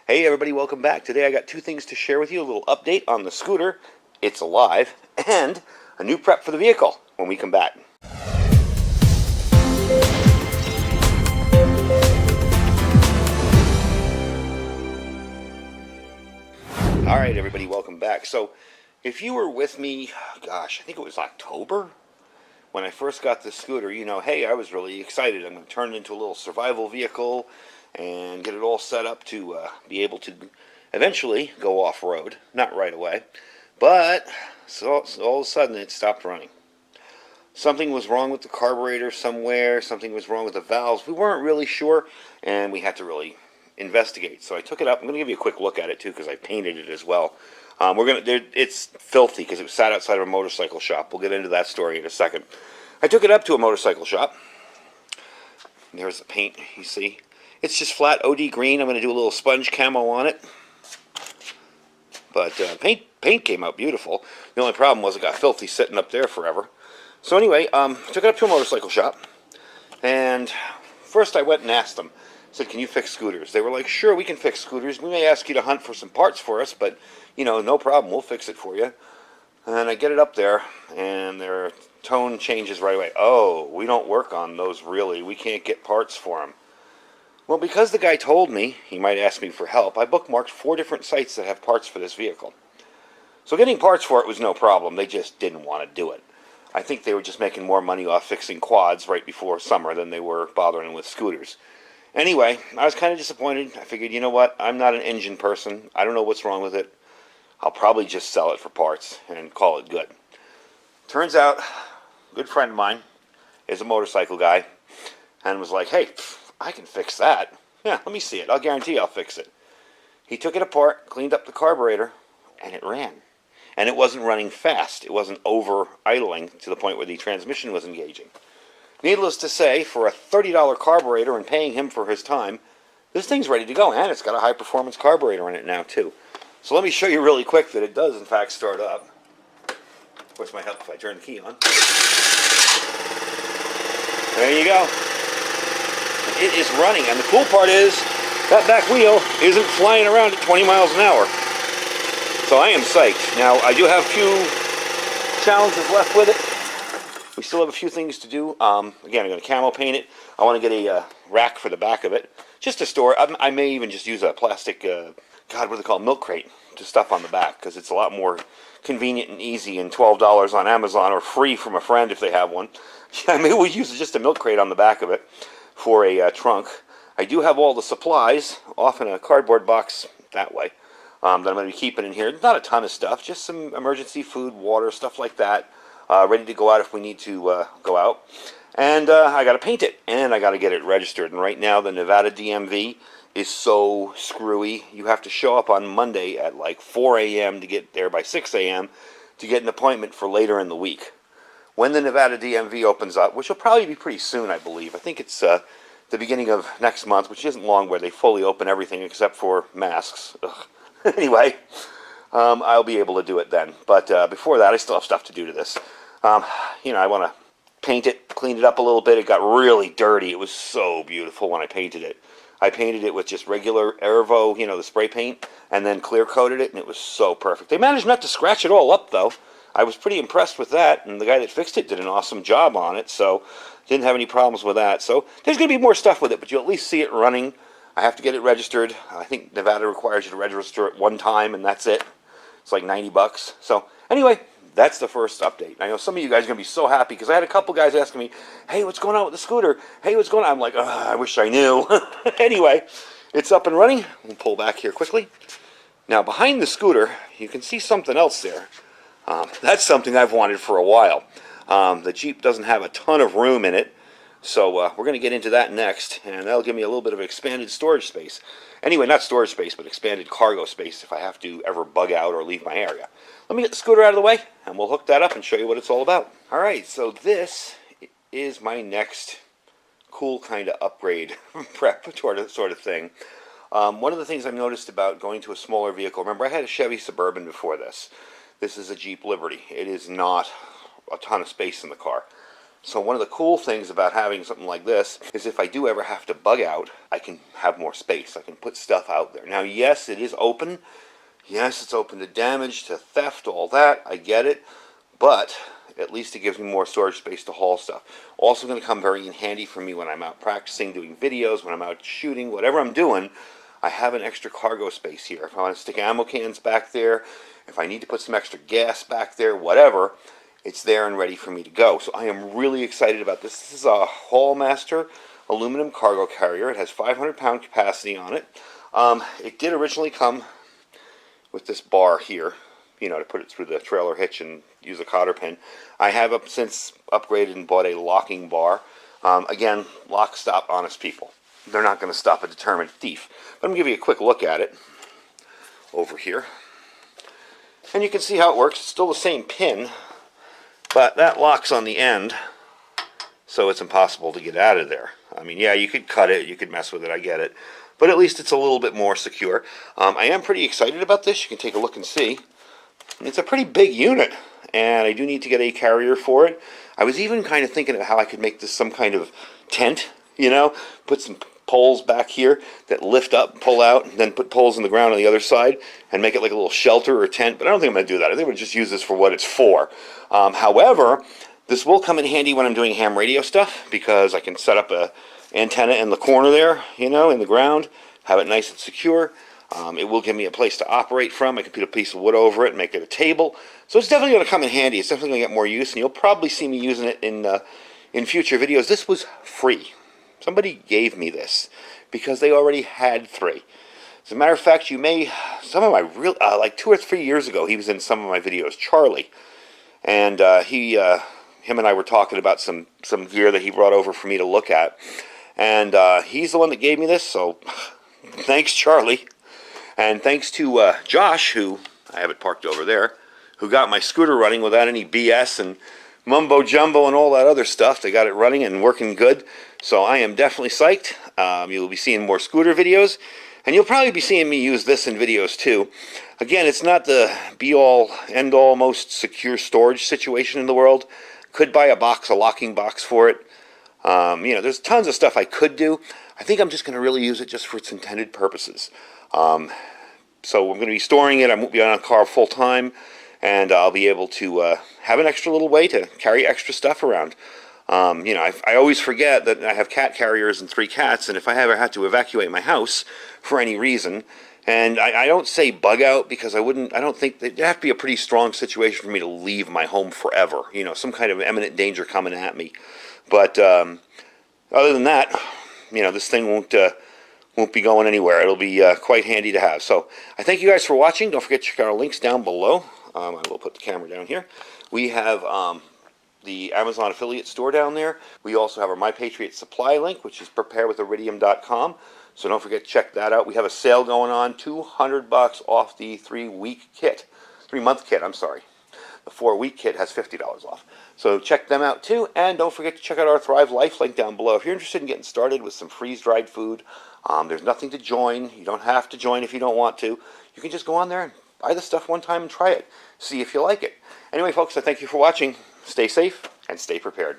Hey everybody, welcome back. Today I got two things to share with you. A little update on the scooter, it's alive, and a new prep for the vehicle when we come back. Alright everybody, welcome back. So, if you were with me, gosh, I think it was October, when I first got this scooter, you know, hey, I was really excited. I'm going to turn it into a little survival vehicle and get it all set up to be able to eventually go off-road. Not right away, but so all of a sudden it stopped running. Something was wrong with the carburetor somewhere, something was wrong with the valves. We weren't really sure, and we had to really investigate. So I took it up. I'm going to give you a quick look at it too, because I painted it as well. It's filthy because it was sat outside of a motorcycle shop. We'll get into that story in a second. I took it up to a motorcycle shop. There's the paint, you see. It's just flat OD green. I'm going to do a little sponge camo on it. But paint came out beautiful. The only problem was it got filthy sitting up there forever. So anyway, took it up to a motorcycle shop. And first I went and asked them. Said, can you fix scooters? They were like, sure, we can fix scooters. We may ask you to hunt for some parts for us, but, you know, no problem. We'll fix it for you. And I get it up there, and their tone changes right away. Oh, we don't work on those, really. We can't get parts for them. Well, because the guy told me he might ask me for help, I bookmarked 4 different sites that have parts for this vehicle. So getting parts for it was no problem. They just didn't want to do it. I think they were just making more money off fixing quads right before summer than they were bothering with scooters. Anyway, I was kind of disappointed. I figured, you know what, I'm not an engine person. I don't know what's wrong with it. I'll probably just sell it for parts and call it good. Turns out, a good friend of mine is a motorcycle guy and was like, hey, I can fix that. Yeah, let me see it. I'll guarantee I'll fix it. He took it apart, cleaned up the carburetor, and it ran. And it wasn't running fast. It wasn't over-idling to the point where the transmission was engaging. Needless to say, for a $30 carburetor and paying him for his time, this thing's ready to go, and it's got a high-performance carburetor in it now, too. So let me show you really quick that it does, in fact, start up. Of course, it might help if I turn the key on. There you go. It is running, and the cool part is that back wheel isn't flying around at 20 miles an hour. So I am psyched. Now, I do have a few challenges left with it. We still have a few things to do. Again, I'm going to camo paint it. I want to get a rack for the back of it, just to store it. I may even just use a plastic, what do they call it, milk crate to stuff on the back, because it's a lot more convenient and easy, and $12 on Amazon, or free from a friend if they have one. Yeah, maybe we'll use just a milk crate on the back of it for a trunk. I do have all the supplies off in a cardboard box that way that I'm going to be keeping in here. Not a ton of stuff, just some emergency food, water, stuff like that. Ready to go out if we need to go out. And I got to paint it, and I got to get it registered. And right now, the Nevada DMV is so screwy. You have to show up on Monday at like 4 a.m. to get there by 6 a.m. to get an appointment for later in the week. When the Nevada DMV opens up, which will probably be pretty soon, I believe. I think it's the beginning of next month, which isn't long, where they fully open everything except for masks. Anyway, I'll be able to do it then. But before that, I still have stuff to do to this. You know, I want to paint it, clean it up a little bit. It got really dirty. It was so beautiful when I painted it. I painted it with just regular Airvo, you know, the spray paint, and then clear coated it, and it was so perfect. They managed not to scratch it all up, though. I was pretty impressed with that, and the guy that fixed it did an awesome job on it, so didn't have any problems with that. So there's going to be more stuff with it, but you'll at least see it running. I have to get it registered. I think Nevada requires you to register it one time, and that's it. It's like $90. So anyway, that's the first update. I know some of you guys are going to be so happy, because I had a couple guys asking me, hey, what's going on with the scooter? Hey, what's going on? I'm like, I wish I knew. Anyway, it's up and running. We'll pull back here quickly. Now, behind the scooter, you can see something else there. That's something I've wanted for a while. The Jeep doesn't have a ton of room in it, so we're going to get into that next, and that'll give me a little bit of expanded storage space. Anyway, not storage space, but expanded cargo space if I have to ever bug out or leave my area. Let me get the scooter out of the way, and we'll hook that up and show you what it's all about. Alright, so this is my next cool kind of upgrade prep sort of thing. One of the things I've noticed about going to a smaller vehicle, remember I had a Chevy Suburban before this. This is a Jeep Liberty. It is not a ton of space in the car. So one of the cool things about having something like this is if I do ever have to bug out, I can have more space. I can put stuff out there. Now, yes, it is open. Yes, it's open to damage, to theft, all that. I get it. But at least it gives me more storage space to haul stuff. Also going to come very in handy for me when I'm out practicing, doing videos, when I'm out shooting, whatever I'm doing. I have an extra cargo space here. If I want to stick ammo cans back there, if I need to put some extra gas back there, whatever, it's there and ready for me to go. So I am really excited about this. This is a Haulmaster aluminum cargo carrier. It has 500-pound capacity on it. It did originally come with this bar here, you know, to put it through the trailer hitch and use a cotter pin. I have since upgraded and bought a locking bar. Again, lock, stop, honest people. They're not going to stop a determined thief. But I'm going to give you a quick look at it over here. And you can see how it works. It's still the same pin, but that locks on the end, so it's impossible to get out of there. I mean, yeah, you could cut it, you could mess with it, I get it. But at least it's a little bit more secure. I am pretty excited about this. You can take a look and see. It's a pretty big unit, and I do need to get a carrier for it. I was even kind of thinking of how I could make this some kind of tent, you know, put some poles back here that lift up, pull out, and then put poles in the ground on the other side and make it like a little shelter or tent. But I don't think I'm going to do that. I think I'm going to just use this for what it's for. However, this will come in handy when I'm doing ham radio stuff, because I can set up a antenna in the corner there, you know, in the ground, have it nice and secure. It will give me a place to operate from. I can put a piece of wood over it and make it a table. So it's definitely going to come in handy. It's definitely going to get more use, and you'll probably see me using it in future videos. This was free. Somebody gave me this because they already had 3. As a matter of fact, you may, some of my real, like 2 or 3 years ago, he was in some of my videos, Charlie. And him and I were talking about some gear that he brought over for me to look at. And he's the one that gave me this, so thanks, Charlie. And thanks to Josh, who, I have it parked over there, who got my scooter running without any BS and mumbo jumbo and all that other stuff. They got it running and working good. So I am definitely psyched. You'll be seeing more scooter videos, and you'll probably be seeing me use this in videos too. Again, it's not the be-all, end-all, most secure storage situation in the world. Could buy a locking box for it. You know, there's tons of stuff I could do. I think I'm just going to really use it just for its intended purposes. So I'm going to be storing it. I won't be on a car full time, and I'll be able to have an extra little way to carry extra stuff around. You know, I always forget that I have cat carriers and 3 cats, and if I ever had to evacuate my house for any reason, and I don't say bug out because I don't think it'd have to be a pretty strong situation for me to leave my home forever. You know, some kind of imminent danger coming at me. But other than that, you know, this thing won't be going anywhere. It'll be quite handy to have. So I thank you guys for watching. Don't forget to check out our links down below. I will put the camera down here. We have the Amazon affiliate store down there. We also have our My Patriot Supply link, which is preparewithiridium.com. So don't forget to check that out. We have a sale going on, $200 off the 3-week kit. 3-month kit, I'm sorry. The 4-week kit has $50 off. So check them out too, and don't forget to check out our Thrive Life link down below. If you're interested in getting started with some freeze-dried food, there's nothing to join. You don't have to join if you don't want to. You can just go on there and buy the stuff one time and try it. See if you like it. Anyway, folks, I thank you for watching. Stay safe and stay prepared.